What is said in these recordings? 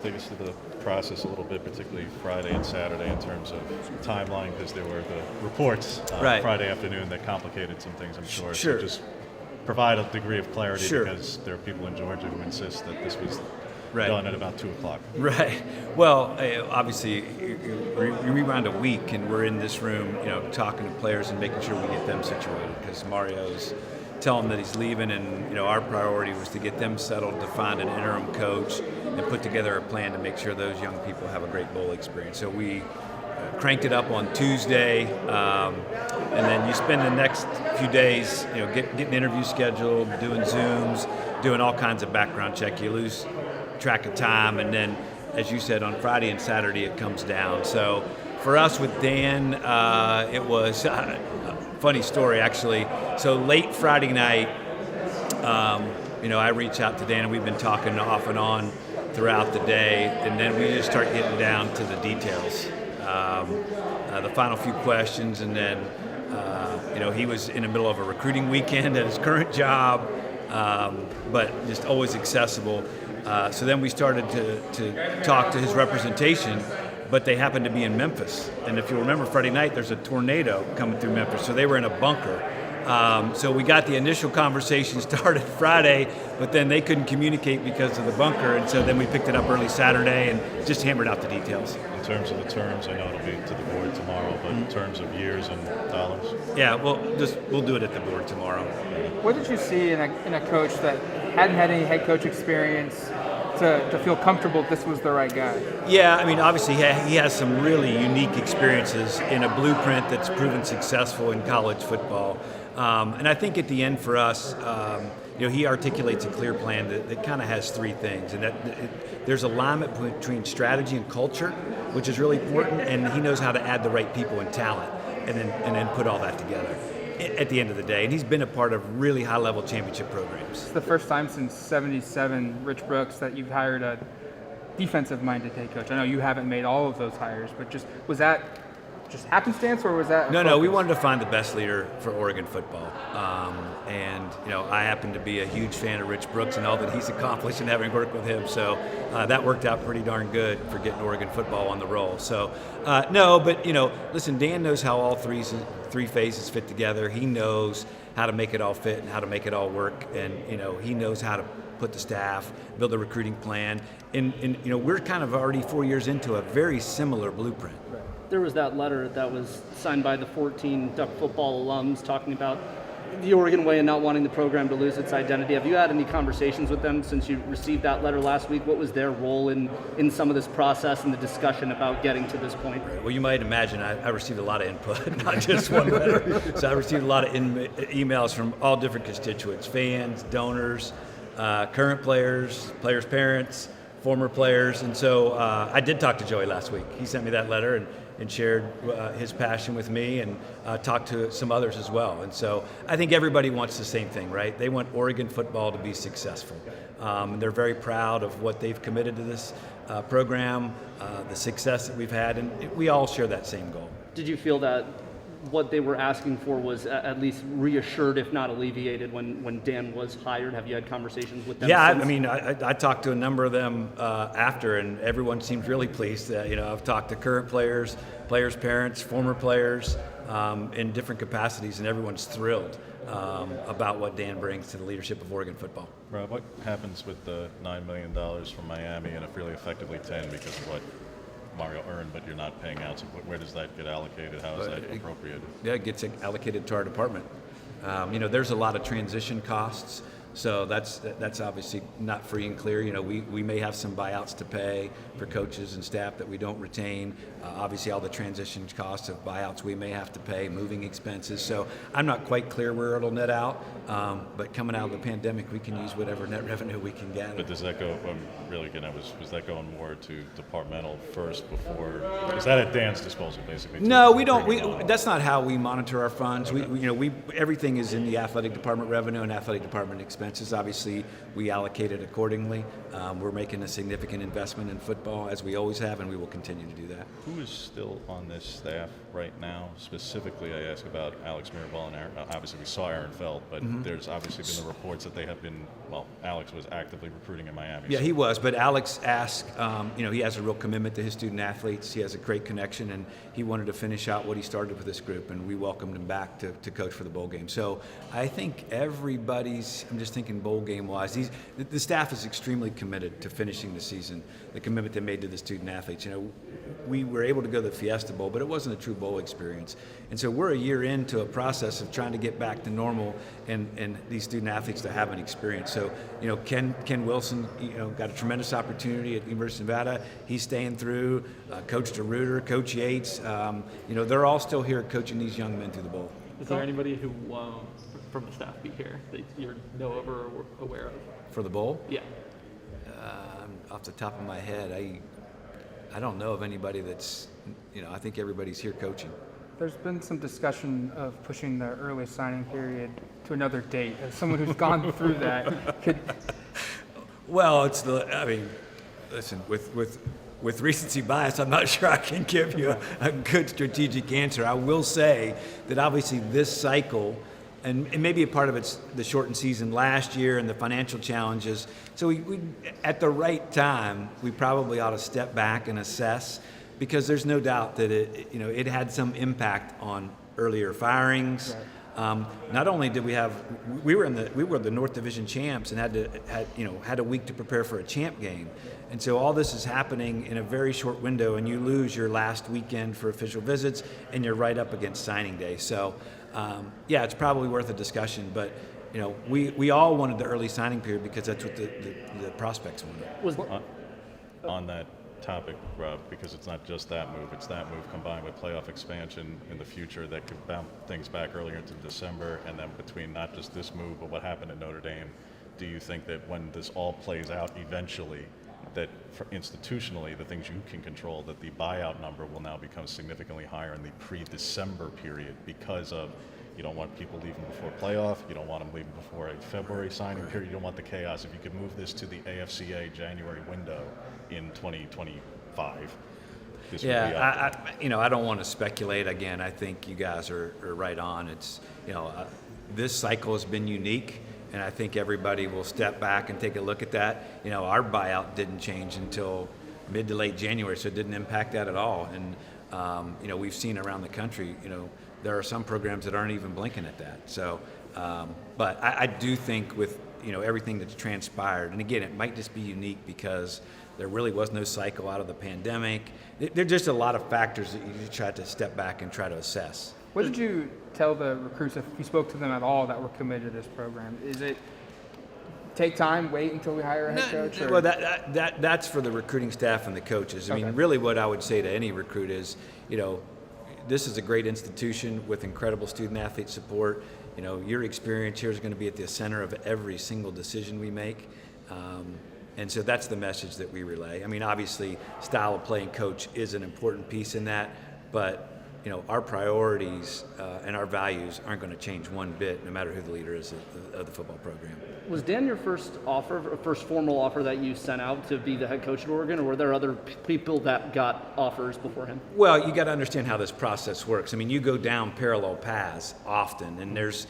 take us through the process a little bit, particularly Friday and Saturday in terms of timeline, because there were the reports Right. Friday afternoon that complicated some things, I'm sure. Sure. So just provide a degree of clarity, Sure. because there are people in Georgia who insist that this was Right. done at about 2 o'clock. Right. Well, obviously, you rewind a week, and we're in this room, talking to players and making sure we get them situated, because Mario's telling them that he's leaving, and our priority was to get them settled, to find an interim coach, and put together a plan to make sure those young people have a great bowl experience. So we cranked it up on Tuesday, and then you spend the next few days, getting interviews scheduled, doing Zooms, doing all kinds of background check. You lose track of time, and then, as you said, on Friday and Saturday it comes down. So for us with Dan, it was a funny story actually. So late Friday night, I reach out to Dan, and we've been talking off and on throughout the day, and then we just start getting down to the details, the final few questions, and then he was in the middle of a recruiting weekend at his current job, but just always accessible. So then we started to talk to his representation, but they happened to be in Memphis. And if you remember Friday night, there's a tornado coming through Memphis, so they were in a bunker. So we got the initial conversation started Friday, but then they couldn't communicate because of the bunker, and so then we picked it up early Saturday and just hammered out the details. In terms of the terms, I know it'll be to the board tomorrow, but in terms of years and dollars? Yeah, we'll do it at the board tomorrow. What did you see in a coach that hadn't had any head coach experience to feel comfortable this was the right guy? Yeah, I mean, obviously he has some really unique experiences in a blueprint that's proven successful in college football. And I think at the end for us, he articulates a clear plan that kind of has three things. And there's alignment between strategy and culture, which is really important, and he knows how to add the right people and talent and then put all that together at the end of the day. And he's been a part of really high-level championship programs. It's the first time since '77, Rich Brooks, that you've hired a defensive-minded head coach. I know you haven't made all of those hires, but was that just happenstance, or was that No, we wanted to find the best leader for Oregon football. And I happen to be a huge fan of Rich Brooks and all that he's accomplished and having worked with him. So that worked out pretty darn good for getting Oregon football on the roll. So listen, Dan knows how all three phases fit together. He knows how to make it all fit and how to make it all work. And he knows how to put the staff, build a recruiting plan. And we're kind of already 4 years into a very similar blueprint. There was that letter that was signed by the 14 Duck football alums talking about the Oregon way and not wanting the program to lose its identity. Have you had any conversations with them since you received that letter last week? What was their role in some of this process and the discussion about getting to this point? Well, you might imagine I received a lot of input, not just one letter. So I received a lot of emails from all different constituents, fans, donors, current players, players' parents, former players. And so I did talk to Joey last week. He sent me that letter and shared his passion with me, and talked to some others as well. And so I think everybody wants the same thing, right? They want Oregon football to be successful. They're very proud of what they've committed to this program, the success that we've had, and we all share that same goal. Did you feel that what they were asking for was at least reassured, if not alleviated, when Dan was hired? Have you had conversations with them? Yeah, since? I mean, I talked to a number of them after, and everyone seems really pleased. I've talked to current players, players' parents, former players in different capacities, and everyone's thrilled about what Dan brings to the leadership of Oregon football. Rob, what happens with the $9 million from Miami, and if really effectively 10 because of what Mario earned, but you're not paying out? So where does that get allocated? How is that appropriated? Yeah, it gets allocated to our department. There's a lot of transition costs, so that's obviously not free and clear. We may have some buyouts to pay for coaches and staff that we don't retain. Obviously, all the transition costs of buyouts we may have to pay, moving expenses. So I'm not quite clear where it'll net out, but coming out of the pandemic, we can use whatever net revenue we can gather. But does that go, was that going more to departmental first before, is that at Dan's disposal basically? No, we don't. That's not how we monitor our funds. Okay. We everything is in the athletic department revenue and athletic department expense. expenses. Obviously, we allocated accordingly. We're making a significant investment in football, as we always have, and we will continue to do that. Who is still on this staff right now? Specifically, I ask about Alex Mirabal and Aaron. Obviously, we saw Aaron Feld, but there's obviously been the reports that they have been, well, Alex was actively recruiting in Miami. Yeah, he was, but Alex asked, he has a real commitment to his student athletes. He has a great connection, and he wanted to finish out what he started with this group, and we welcomed him back to coach for the bowl game. So I think everybody's, I'm just thinking bowl game-wise, the staff is extremely committed to finishing the season, the commitment they made to the student athletes. We were able to go to the Fiesta Bowl, but it wasn't a true bowl experience. And so we're a year into a process of trying to get back to normal and these student athletes to have an experience. So, Ken Wilson, got a tremendous opportunity at the University of Nevada. He's staying through. Coach DeRuiter, Coach Yates, they're all still here coaching these young men through the bowl. Is there anybody who from the staff be here that you're aware of? For the bowl? Yeah. Off the top of my head, I don't know of anybody that's, I think everybody's here coaching. There's been some discussion of pushing the early signing period to another date. As someone who's gone through that, Well, listen, with recency bias, I'm not sure I can give you a good strategic answer. I will say that obviously this cycle, and maybe a part of it's the shortened season last year and the financial challenges. So we at the right time, we probably ought to step back and assess, because there's no doubt that it had some impact on earlier firings. Right. Not only did we were the North Division champs and had a week to prepare for a champ game, and so all this is happening in a very short window, and you lose your last weekend for official visits, and you're right up against signing day. So, it's probably worth a discussion, but we all wanted the early signing period because that's what the prospects wanted. On that topic, Rob, because it's not just that move, it's that move combined with playoff expansion in the future that could bounce things back earlier into December, and then between not just this move but what happened at Notre Dame, do you think that when this all plays out eventually, that institutionally, the things you can control, that the buyout number will now become significantly higher in the pre-December period because of, you don't want people leaving before playoff, you don't want them leaving before a February signing period, you don't want the chaos. If you could move this to the AFCA January window in 2025, this would be up. I don't want to speculate. Again, I think you guys are right on. It's, this cycle has been unique, and I think everybody will step back and take a look at that. Our buyout didn't change until mid to late January, so it didn't impact that at all. And, we've seen around the country, there are some programs that aren't even blinking at that. So, but I do think with, everything that's transpired, and again, it might just be unique because there really was no cycle out of the pandemic. There are just a lot of factors that you try to step back and try to assess. What did you tell the recruits, if you spoke to them at all, that were committed to this program? Is it take time, wait until we hire a head coach? Or? Well, that's for the recruiting staff and the coaches. I mean, really what I would say to any recruit is, this is a great institution with incredible student-athlete support. Your experience here is going to be at the center of every single decision we make. And so that's the message that we relay. I mean, obviously, style of play and coach is an important piece in that, but our priorities and our values aren't going to change one bit, no matter who the leader is of the football program. Was Dan your first formal offer that you sent out to be the head coach at Oregon, or were there other people that got offers before him? Well, you got to understand how this process works. I mean, you go down parallel paths often, and there's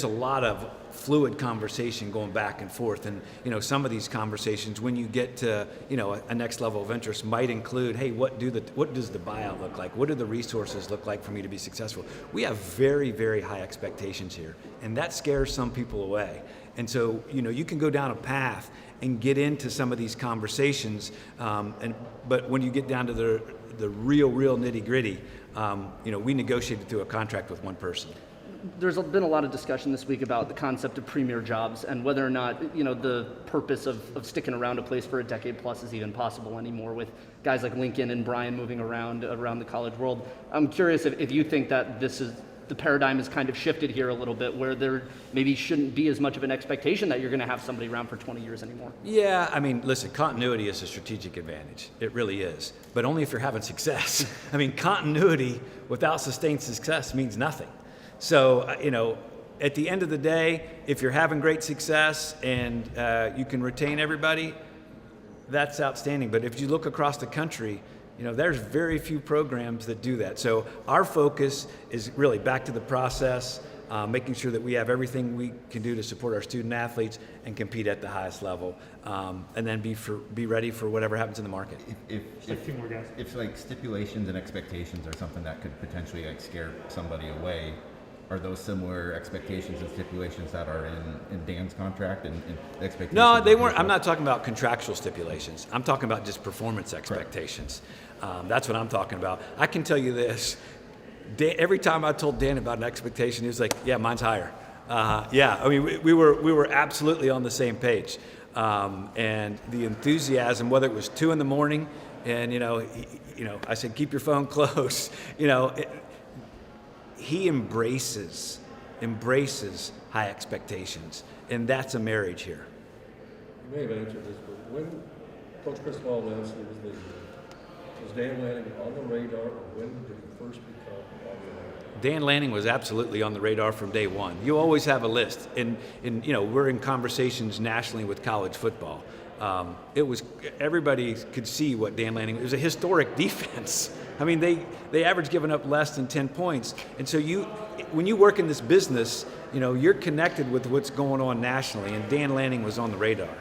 a lot of fluid conversation going back and forth, and some of these conversations, when you get to a next level of interest, might include, hey, what does the buyout look like? What do the resources look like for me to be successful? We have very, very high expectations here, and that scares some people away. And so you can go down a path and get into some of these conversations, but when you get down to the real nitty gritty, we negotiated through a contract with one person. There's been a lot of discussion this week about the concept of premier jobs and whether or not the purpose of sticking around a place for a decade plus is even possible anymore, with guys like Lincoln and Brian moving around the college world. I'm curious if you think that the paradigm has kind of shifted here a little bit, where there maybe shouldn't be as much of an expectation that you're going to have somebody around for 20 years anymore. Yeah, I mean, listen, continuity is a strategic advantage. It really is, but only if you're having success. I mean, continuity without sustained success means nothing. So, at the end of the day, if you're having great success and you can retain everybody, that's outstanding. But if you look across the country, there's very few programs that do that. So our focus is really back to the process, making sure that we have everything we can do to support our student athletes and compete at the highest level, and then be ready for whatever happens in the market. If like stipulations and expectations are something that could potentially like scare somebody away, are those similar expectations and stipulations that are in Dan's contract and expectations? No, they weren't. I'm not talking about contractual stipulations. I'm talking about just performance expectations. That's what I'm talking about. I can tell you this. Every time I told Dan about an expectation, he was like, "Yeah, mine's higher." Yeah, I mean, we were absolutely on the same page, and the enthusiasm, whether it was 2 a.m. and I said, "Keep your phone close," he embraces high expectations, and that's a marriage here. You may have answered this, but when Coach Cristobal announced he was leaving, was Dan Lanning on the radar, or when did he first become on the radar? Dan Lanning was absolutely on the radar from day one. You always have a list, and we're in conversations nationally with college football. It was, everybody could see what Dan Lanning, it was a historic defense. I mean, they average giving up less than 10 points. And so when you work in this business, you're connected with what's going on nationally, and Dan Lanning was on the radar.